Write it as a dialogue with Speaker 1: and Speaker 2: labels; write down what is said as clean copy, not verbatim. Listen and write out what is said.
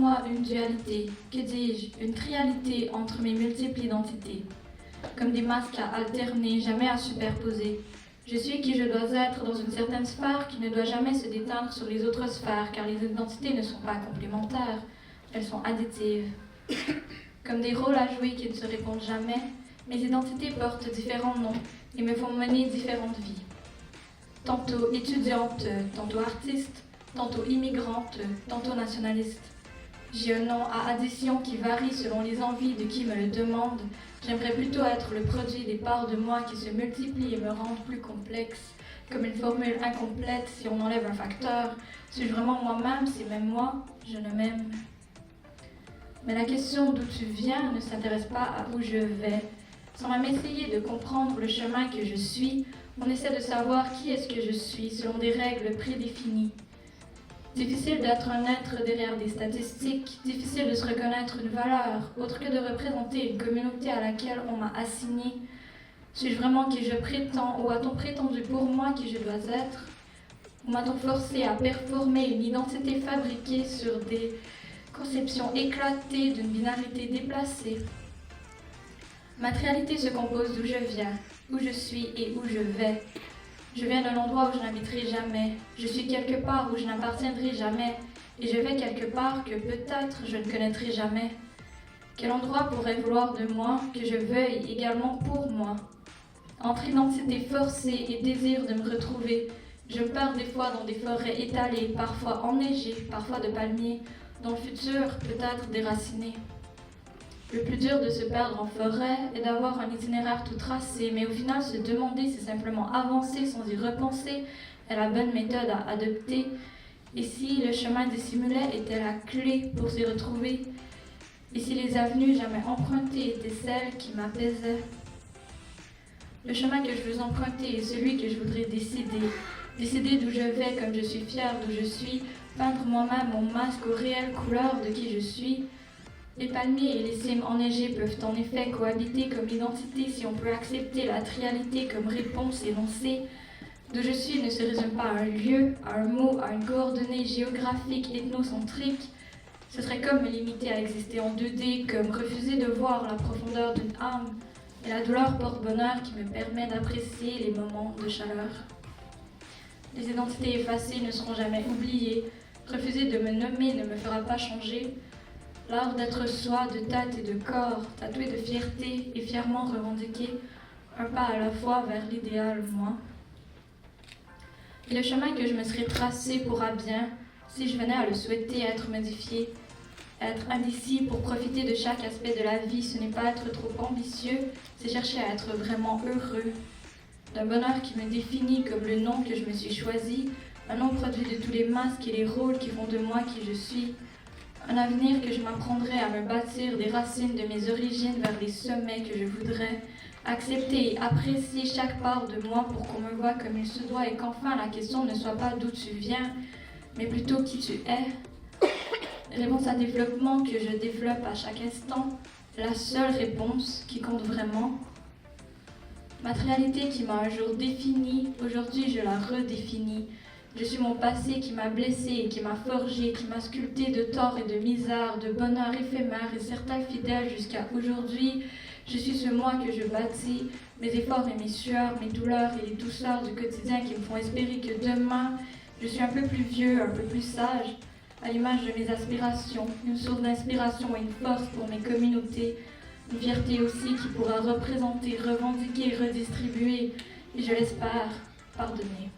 Speaker 1: moi une dualité, que dis-je, une trialité entre mes multiples identités, comme des masques à alterner, jamais à superposer. Je suis qui je dois être dans une certaine sphère qui ne doit jamais se déteindre sur les autres sphères, car les identités ne sont pas complémentaires, elles sont additives. Comme des rôles à jouer qui ne se répondent jamais, mes identités portent différents noms et me font mener différentes vies. Tantôt étudiante, tantôt artiste, tantôt immigrante, tantôt nationaliste. J'ai un nom à addition qui varie selon les envies de qui me le demande. J'aimerais plutôt être le produit des parts de moi qui se multiplient et me rendent plus complexe. Comme une formule incomplète si on enlève un facteur. Suis-je vraiment moi-même si même moi, je ne m'aime? Mais la question d'où tu viens ne s'intéresse pas à où je vais. Sans même essayer de comprendre le chemin que je suis, on essaie de savoir qui est-ce que je suis selon des règles prédéfinies. Difficile d'être un être derrière des statistiques, difficile de se reconnaître une valeur, autre que de représenter une communauté à laquelle on m'a assigné. Suis-je vraiment qui je prétends, ou a-t-on prétendu pour moi qui je dois être? Ou m'a-t-on forcé à performer une identité fabriquée sur des conceptions éclatées d'une binarité déplacée? Ma réalité se compose d'où je viens, où je suis et où je vais. Je viens d'un endroit où je n'habiterai jamais. Je suis quelque part où je n'appartiendrai jamais. Et je vais quelque part que peut-être je ne connaîtrai jamais. Quel endroit pourrait vouloir de moi que je veuille également pour moi? Entre identité forcée et désir de me retrouver, je me perds des fois dans des forêts étalées, parfois enneigées, parfois de palmiers, dont le futur peut être déraciné. Le plus dur de se perdre en forêt est d'avoir un itinéraire tout tracé, mais au final se demander si simplement avancer sans y repenser est la bonne méthode à adopter, et si le chemin dissimulé était la clé pour s'y retrouver, et si les avenues jamais empruntées étaient celles qui m'apaisaient. Le chemin que je veux emprunter est celui que je voudrais décider d'où je vais comme je suis fière d'où je suis, peindre moi-même mon masque aux réelles couleurs de qui je suis. Les palmiers et les cimes enneigées peuvent en effet cohabiter comme identité si on peut accepter la trialité comme réponse énoncée. D'où je suis ne se résume pas à un lieu, à un mot, à une coordonnée géographique ethnocentrique. Ce serait comme me limiter à exister en 2D, comme refuser de voir la profondeur d'une âme et la douleur porte-bonheur qui me permet d'apprécier les moments de chaleur. Les identités effacées ne seront jamais oubliées. Refuser de me nommer ne me fera pas changer. L'art d'être soi, de tête et de corps, tatoué de fierté et fièrement revendiqué, un pas à la fois vers l'idéal, moi. Et le chemin que je me serais tracé pourra bien, si je venais à le souhaiter, être modifié. Être indécis pour profiter de chaque aspect de la vie, ce n'est pas être trop ambitieux, c'est chercher à être vraiment heureux. D'un bonheur qui me définit comme le nom que je me suis choisi, un nom produit de tous les masques et les rôles qui font de moi qui je suis. Un avenir que je m'apprendrai à me bâtir des racines de mes origines vers les sommets que je voudrais. Accepter et apprécier chaque part de moi pour qu'on me voie comme il se doit et qu'enfin la question ne soit pas d'où tu viens, mais plutôt qui tu es. Réponse à développement que je développe à chaque instant, la seule réponse qui compte vraiment. Ma réalité qui m'a un jour définie, aujourd'hui je la redéfinis. Je suis mon passé qui m'a blessé et qui m'a forgé, qui m'a sculpté de tort et de misère, de bonheur éphémère et certain fidèle jusqu'à aujourd'hui. Je suis ce moi que je bâtis, mes efforts et mes sueurs, mes douleurs et les douceurs du quotidien qui me font espérer que demain, je suis un peu plus vieux, un peu plus sage, à l'image de mes aspirations, une source d'inspiration et une force pour mes communautés, une fierté aussi qui pourra représenter, revendiquer, redistribuer, et je l'espère, pardonner.